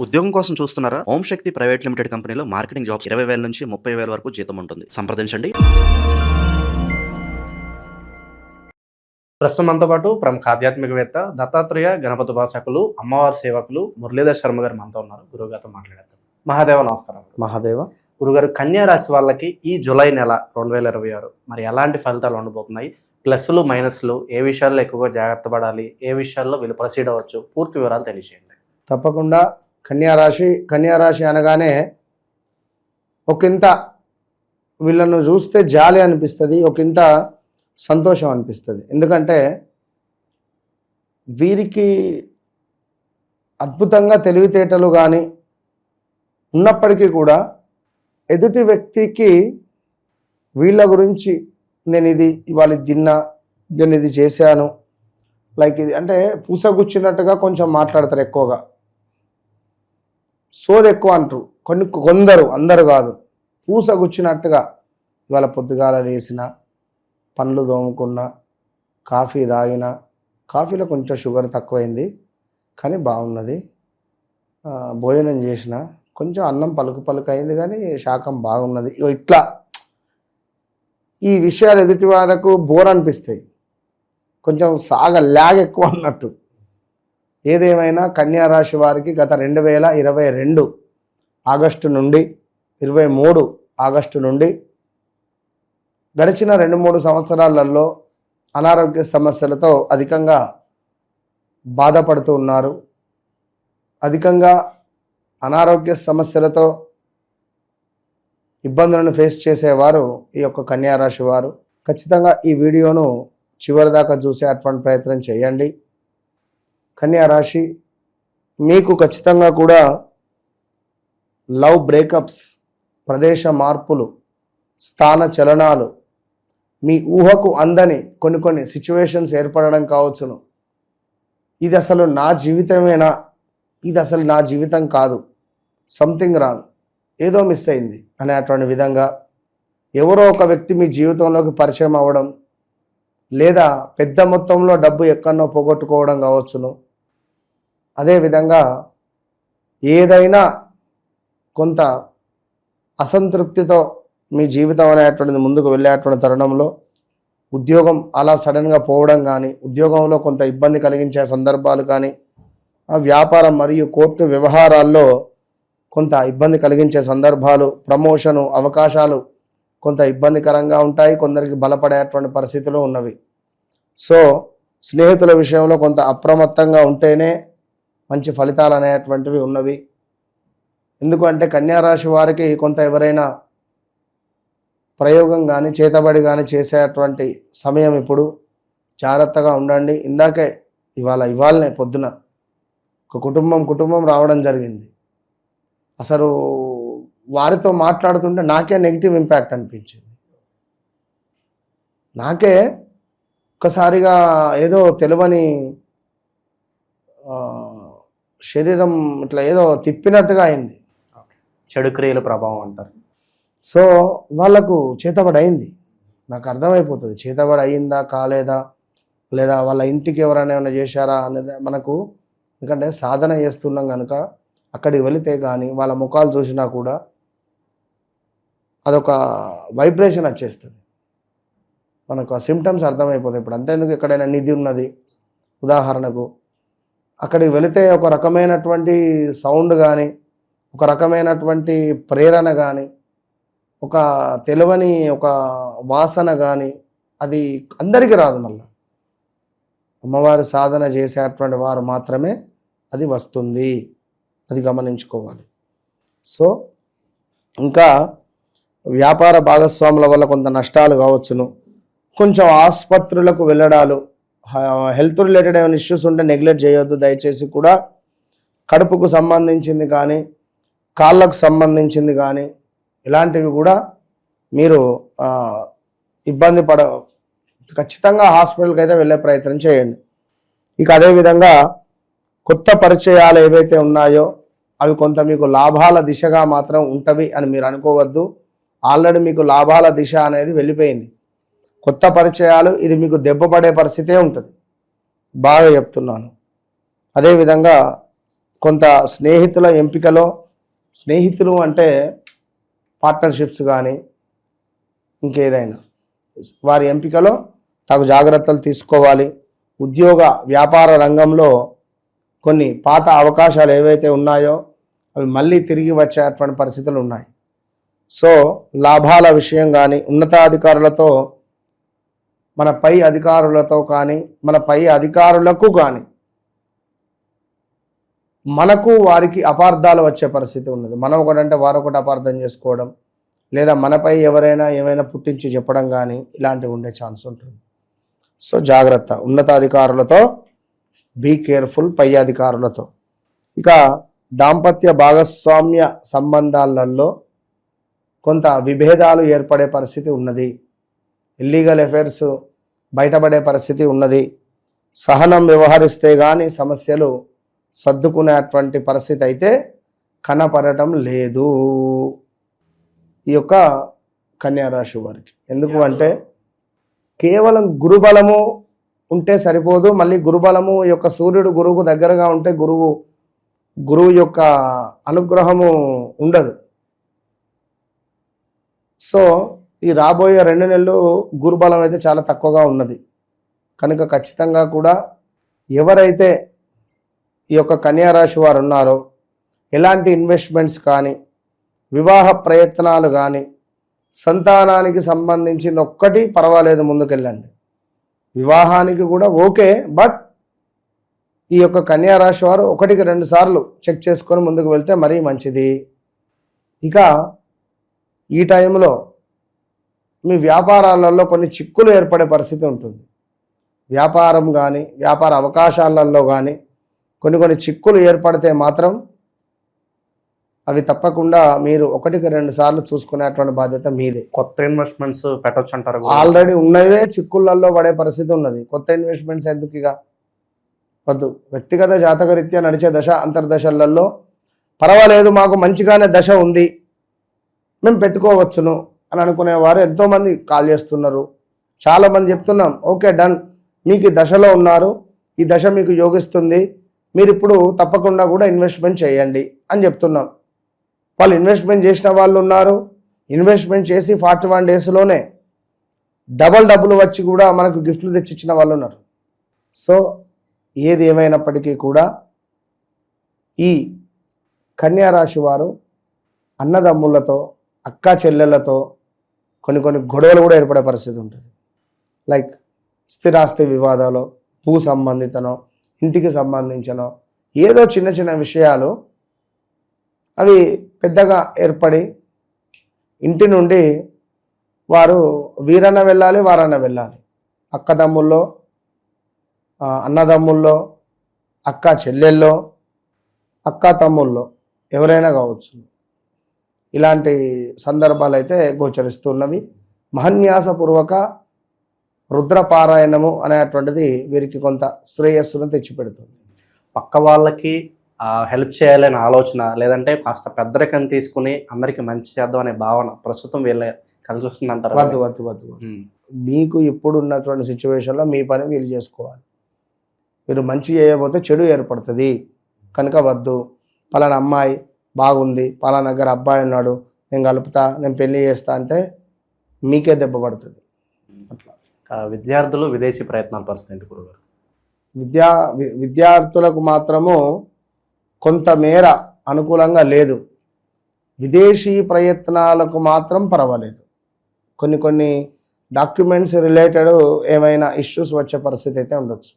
ఉద్యోగం కోసం చూస్తున్నారా? ఓం శక్తి ప్రైవేట్ లిమిటెడ్ కంపెనీలో మార్కెటింగ్ జాబ్స్ 20,000 నుంచి 30,000 వరకు జీతం ఉంటుంది. సంప్రదించండి. ప్రస్తుతం మనతో పాటు ప్రముఖ ఆధ్యాత్మికవేత్త దత్తాత్రేయ గణపతి ఉపాసకులు అమ్మవారి సేవకులు మురళీధర్ శర్మ గారు మనతో ఉన్నారు. గురుగారితో మాట్లాడతాం. మహాదేవ నమస్కారం. మహాదేవ. గురుగారు, కన్యా రాశి వాళ్ళకి ఈ జూలై నెల 2026 మరి ఎలాంటి ఫలితాలు ఉండబోతున్నాయి? ప్లస్లు మైనస్లు ఏ విషయాల్లో ఎక్కువగా జాగ్రత్త పడాలి, ఏ విషయాల్లో వీళ్ళు ప్రొసీడ్ అవ్వచ్చు, పూర్తి వివరాలు తెలియజేయండి. తప్పకుండా. కన్యారాశి అనగానే ఒకంత వీళ్ళను చూస్తే జాలి అనిపిస్తుంది, ఒకంత సంతోషం అనిపిస్తుంది. ఎందుకంటే వీరికి అద్భుతంగా తెలివితేటలు కానీ ఉన్నప్పటికీ కూడా ఎదుటి వ్యక్తికి వీళ్ళ గురించి నేను ఇది ఇవాళ తిన్నా, నేను ఇది చేశాను, లైక్ ఇది అంటే పూసగుచ్చినట్టుగా కొంచెం మాట్లాడతారు. ఎక్కువగా సోది ఎక్కువ అంటారు కొందరు, అందరు కాదు. పూసగుచ్చినట్టుగా ఇవాళ పొద్దుగాల లేసిన, పండ్లు తోముకున్న, కాఫీ తాగిన, కాఫీలో కొంచెం షుగర్ తక్కువైంది కానీ బాగున్నది, భోజనం చేసిన, కొంచెం అన్నం పలుకు అయింది కానీ శాకం బాగున్నది, ఇట్లా ఈ విషయాలు ఎదుటి వాళ్ళకు బోర్ అనిపిస్తాయి, కొంచెం ల్యాగ్ ఎక్కువ అన్నట్టు. ఏదేమైనా కన్యారాశి వారికి గత 2022 ఆగస్టు నుండి 23 ఆగస్టు నుండి గడిచిన 2-3 సంవత్సరాలలో అనారోగ్య సమస్యలతో అధికంగా బాధపడుతూ ఉన్నారు. అధికంగా అనారోగ్య సమస్యలతో ఇబ్బందులను ఫేస్ చేసేవారు ఈ యొక్క కన్యారాశి వారు. ఖచ్చితంగా ఈ వీడియోను చివరిదాకా చూసే అటువంటి ప్రయత్నం చేయండి. కన్యారాశి మీకు ఖచ్చితంగా కూడా లవ్ బ్రేకప్స్, ప్రదేశ మార్పులు, స్థాన చలనాలు, మీ ఊహకు అందని కొన్ని సిచ్యువేషన్స్ ఏర్పడడం కావచ్చును. ఇది అసలు నా జీవితమేనా, ఇది అసలు నా జీవితం కాదు, సంథింగ్ రాంగ్, ఏదో మిస్ అయింది అనేటువంటి విధంగా ఎవరో ఒక వ్యక్తి మీ జీవితంలోకి పరిచయం అవ్వడం, లేదా పెద్ద మొత్తంలో డబ్బు ఎక్కడనో పోగొట్టుకోవడం కావచ్చును. అదేవిధంగా ఏదైనా కొంత అసంతృప్తితో మీ జీవితం అనేటువంటిది ముందుకు వెళ్ళేటువంటి తరుణంలో ఉద్యోగం అలా సడన్గా పోవడం కానీ, ఉద్యోగంలో కొంత ఇబ్బంది కలిగించే సందర్భాలు కానీ, వ్యాపారం మరియు కోర్టు వ్యవహారాల్లో కొంత ఇబ్బంది కలిగించే సందర్భాలు, ప్రమోషను అవకాశాలు కొంత ఇబ్బందికరంగా ఉంటాయి, కొందరికి బలపడేటువంటి పరిస్థితులు ఉన్నవి. సో స్నేహితుల విషయంలో కొంత అప్రమత్తంగా ఉంటేనే మంచి ఫలితాలు అనేటువంటివి ఉన్నవి. ఎందుకంటే కన్యారాశి వారికి కొంత ఎవరైనా ప్రయోగం కానీ చేతబడి కానీ చేసేటువంటి సమయం ఇప్పుడు. జాగ్రత్తగా ఉండండి. ఇందాకే ఇవాళనే పొద్దున ఒక కుటుంబం రావడం జరిగింది. అసలు వారితో మాట్లాడుతుంటే నాకే నెగిటివ్ ఇంపాక్ట్ అనిపించింది. నాకే ఒక్కసారిగా ఏదో తెలియని శరీరం ఇట్లా ఏదో తిప్పినట్టుగా అయింది. చెడు క్రియల ప్రభావం అంటారు. సో వాళ్ళకు చేతబడి అయింది. నాకు అర్థమైపోతుంది చేతబడి అయిందా కాలేదా, లేదా వాళ్ళ ఇంటికి ఎవరైనా ఏమైనా చేశారా అనేది మనకు. ఎందుకంటే సాధన చేస్తున్నాం కనుక అక్కడికి వెళితే కానీ వాళ్ళ ముఖాలు చూసినా కూడా అదొక వైబ్రేషన్ వచ్చేస్తుంది, మనకు ఆ సిమ్టమ్స్ అర్థమైపోతాయి. ఇప్పుడు అంతేందుకు ఎక్కడైనా నిధి ఉన్నది ఉదాహరణకు, అక్కడికి వెళితే ఒక రకమైనటువంటి సౌండ్ కానీ, ఒక రకమైనటువంటి ప్రేరణ కానీ, ఒక తెలియని ఒక వాసన కానీ, అది అందరికీ రాదు. మళ్ళీ అమ్మవారి సాధన చేసేటువంటి వారు మాత్రమే అది వస్తుంది, అది గమనించుకోవాలి. సో ఇంకా వ్యాపార భాగస్వాముల వల్ల కొంత నష్టాలు కావచ్చును, కొంచెం ఆసుపత్రులకు వెళ్ళడాలు, హెల్త్ రిలేటెడ్ ఏమైనా ఇష్యూస్ ఉంటే నెగ్లెక్ట్ చేయొద్దు దయచేసి. కూడా కడుపుకు సంబంధించింది కానీ, కాళ్ళకు సంబంధించింది కానీ ఇలాంటివి కూడా మీరు ఇబ్బంది ఖచ్చితంగా హాస్పిటల్కి అయితే వెళ్ళే ప్రయత్నం చేయండి. ఇక అదేవిధంగా కొత్త పరిచయాలు ఏవైతే ఉన్నాయో అవి కొంత మీకు లాభాల దిశగా మాత్రం ఉంటవి అని మీరు అనుకోవద్దు. ఆల్రెడీ మీకు లాభాల దిశ అనేది వెళ్ళిపోయింది. కొత్త పరిచయాలు ఇది మీకు దెబ్బపడే పరిస్థితే ఉంటుంది, బాగా చెప్తున్నాను. అదేవిధంగా కొంత స్నేహితుల ఎంపికలో, స్నేహితులు అంటే పార్ట్నర్షిప్స్ కానీ ఇంకేదైనా వారి ఎంపికలో తగు జాగ్రత్తలు తీసుకోవాలి. ఉద్యోగ వ్యాపార రంగంలో కొన్ని పాత అవకాశాలు ఏవైతే ఉన్నాయో అవి మళ్ళీ తిరిగి వచ్చేటువంటి పరిస్థితులు ఉన్నాయి. సో లాభాల విషయం కానీ, ఉన్నతాధికారులతో, మన పై అధికారులతో కానీ, మన పై అధికారులకు కానీ మనకు వారికి అపార్థాలు వచ్చే పరిస్థితి ఉన్నది. మనం ఒకటంటే వారు ఒకటి అపార్థం చేసుకోవడం, లేదా మనపై ఎవరైనా ఏమైనా పుట్టించి చెప్పడం కానీ ఇలాంటివి ఉండే ఛాన్స్ ఉంటుంది. సో జాగ్రత్త, ఉన్నతాధికారులతో బీ కేర్ఫుల్, పై అధికారులతో. ఇక దాంపత్య భాగస్వామ్య సంబంధాలలో కొంత విభేదాలు ఏర్పడే పరిస్థితి ఉన్నది. ఇల్లీగల్ అఫైర్స్ బయటపడే పరిస్థితి ఉన్నది. సహనం వ్యవహరిస్తే కానీ సమస్యలు సర్దుకునేటువంటి పరిస్థితి అయితే కనపడటం లేదు ఈ యొక్క కన్యారాశి వారికి. ఎందుకు అంటే కేవలం గురుబలము ఉంటే సరిపోదు. మళ్ళీ గురుబలము యొక్క సూర్యుడు గురువుకు దగ్గరగా ఉంటే గురువు యొక్క అనుగ్రహము ఉండదు. సో ఈ రాబోయే 2 నెలలు గురుబలం అయితే చాలా తక్కువగా ఉన్నది. కనుక ఖచ్చితంగా కూడా ఎవరైతే ఈ యొక్క కన్యారాశి వారు ఉన్నారో ఎలాంటి ఇన్వెస్ట్మెంట్స్ కానీ, వివాహ ప్రయత్నాలు కానీ, సంతానానికి సంబంధించింది ఒక్కటి పర్వాలేదు, ముందుకెళ్ళండి. వివాహానికి కూడా ఓకే, బట్ ఈ యొక్క కన్యారాశి వారు 1-2 సార్లు చెక్ చేసుకొని ముందుకు వెళ్తే మరీ మంచిది. ఇక ఈ టైంలో మీ వ్యాపారాలలో కొన్ని చిక్కులు ఏర్పడే పరిస్థితి ఉంటుంది. వ్యాపారం కానీ, వ్యాపార అవకాశాలలో కానీ కొన్ని చిక్కులు ఏర్పడితే మాత్రం అవి తప్పకుండా మీరు 1-2 సార్లు చూసుకునేటువంటి బాధ్యత మీదే. కొత్త ఇన్వెస్ట్మెంట్స్ పెట్టొచ్చు అంటారు. ఆల్రెడీ ఉన్నవే చిక్కులలో పడే పరిస్థితి ఉన్నది. కొత్త ఇన్వెస్ట్మెంట్స్ ఎందుకు? ఇక వద్దు. వ్యక్తిగత జాతకరీత్యా నడిచే దశ అంతర్దశలలో పర్వాలేదు, మాకు మంచిగానే దశ ఉంది, మేము పెట్టుకోవచ్చును అని అనుకునేవారు ఎంతోమంది కాల్ చేస్తున్నారు. చాలామంది చెప్తున్నాం, ఓకే డన్, మీకు ఈ దశలో ఉన్నారు, ఈ దశ మీకు యోగిస్తుంది, మీరు ఇప్పుడు తప్పకుండా కూడా ఇన్వెస్ట్మెంట్ చేయండి అని చెప్తున్నాం. వాళ్ళు ఇన్వెస్ట్మెంట్ చేసిన వాళ్ళు ఉన్నారు. ఇన్వెస్ట్మెంట్ చేసి 41 డేస్లోనే డబుల్ వచ్చి కూడా మనకు గిఫ్ట్లు తెచ్చిచ్చిన వాళ్ళు ఉన్నారు. సో ఏది ఏమైనప్పటికీ కూడా ఈ కన్యారాశి వారు అన్నదమ్ములతో, అక్క చెల్లెళ్ళతో కొన్ని గొడవలు కూడా ఏర్పడే పరిస్థితి ఉంటుంది. లైక్ స్థిరాస్తి వివాదాలు, భూ సంబంధితనో, ఇంటికి సంబంధించనో ఏదో చిన్న విషయాలు అవి పెద్దగా ఏర్పడి ఇంటి నుండి వారు వీరన్న వెళ్ళాలి, వారన్న వెళ్ళాలి. అక్కదమ్ముల్లో, అన్నదమ్ముల్లో, అక్క చెల్లెల్లో, అక్క తమ్ముల్లో ఎవరైనా కావచ్చు. ఇలాంటి సందర్భాలు అయితే గోచరిస్తున్నవి. మహన్యాసపూర్వక రుద్రపారాయణము అనేటువంటిది వీరికి కొంత శ్రేయస్సును తెచ్చిపెడుతుంది. పక్క వాళ్ళకి హెల్ప్ చేయాలనే ఆలోచన, లేదంటే కాస్త పెద్దరికం తీసుకుని అందరికీ మంచి చేద్దాం అనే భావన ప్రస్తుతం వీళ్ళ కలిసి వస్తుంది అంటారు. వద్దు. మీకు ఇప్పుడు ఉన్నటువంటి సిచ్యువేషన్లో మీ పని వీళ్ళు చేసుకోవాలి. మీరు మంచి చేయబోతే చెడు ఏర్పడుతుంది. కనుక వద్దు. పలానా అమ్మాయి బాగుంది, పలానా దగ్గర అబ్బాయి ఉన్నాడు, నేను కలుపుతా, నేను పెళ్లి చేస్తా అంటే మీకే దెబ్బ పడుతుంది. అట్లా విద్యార్థులు విదేశీ ప్రయత్నాల పరిస్థితి ఏంటి గురుగారు? విద్యార్థులకు మాత్రము కొంతమేర అనుకూలంగా లేదు. విదేశీ ప్రయత్నాలకు మాత్రం పర్వాలేదు. కొన్ని డాక్యుమెంట్స్ రిలేటెడ్ ఏమైనా ఇష్యూస్ వచ్చే పరిస్థితి అయితే ఉండొచ్చు.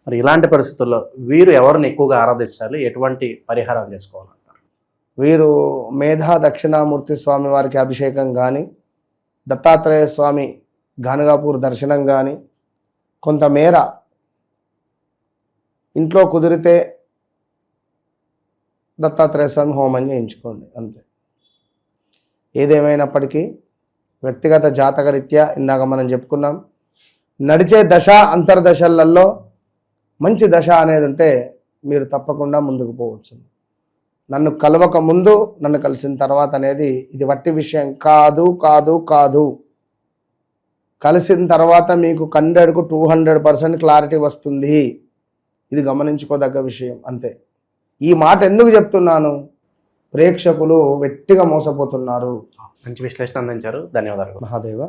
మరి ఇలాంటి పరిస్థితుల్లో వీరు ఎవరిని ఎక్కువగా ఆరాధించాలి, ఎటువంటి పరిహారాలు చేసుకోవాలంటారు? వీరు మేధా దక్షిణామూర్తి స్వామి వారికి అభిషేకం కానీ, దత్తాత్రేయ స్వామి గానగాపూర్ దర్శనం కానీ, కొంతమేర ఇంట్లో కుదిరితే దత్తాత్రేయ స్వామి హోమం చేయించుకోండి, అంతే. ఏదేమైనప్పటికీ వ్యక్తిగత జాతకరీత్యా ఇందాక మనం చెప్పుకున్నాం, నడిచే దశ అంతర్దశలలో మంచి దశ అనేది ఉంటే మీరు తప్పకుండా ముందుకు పోవచ్చు. నన్ను కలవక ముందు, నన్ను కలిసిన తర్వాత అనేది ఇది వట్టి విషయం కాదు. కలిసిన తర్వాత మీకు 100కు 200% క్లారిటీ వస్తుంది. ఇది గమనించుకోదగ్గ విషయం, అంతే. ఈ మాట ఎందుకు చెప్తున్నాను? ప్రేక్షకులు వెట్టిగా మోసపోతున్నారు. మంచి విశ్లేషణ అందించారు. ధన్యవాదాలు. మహాదేవ.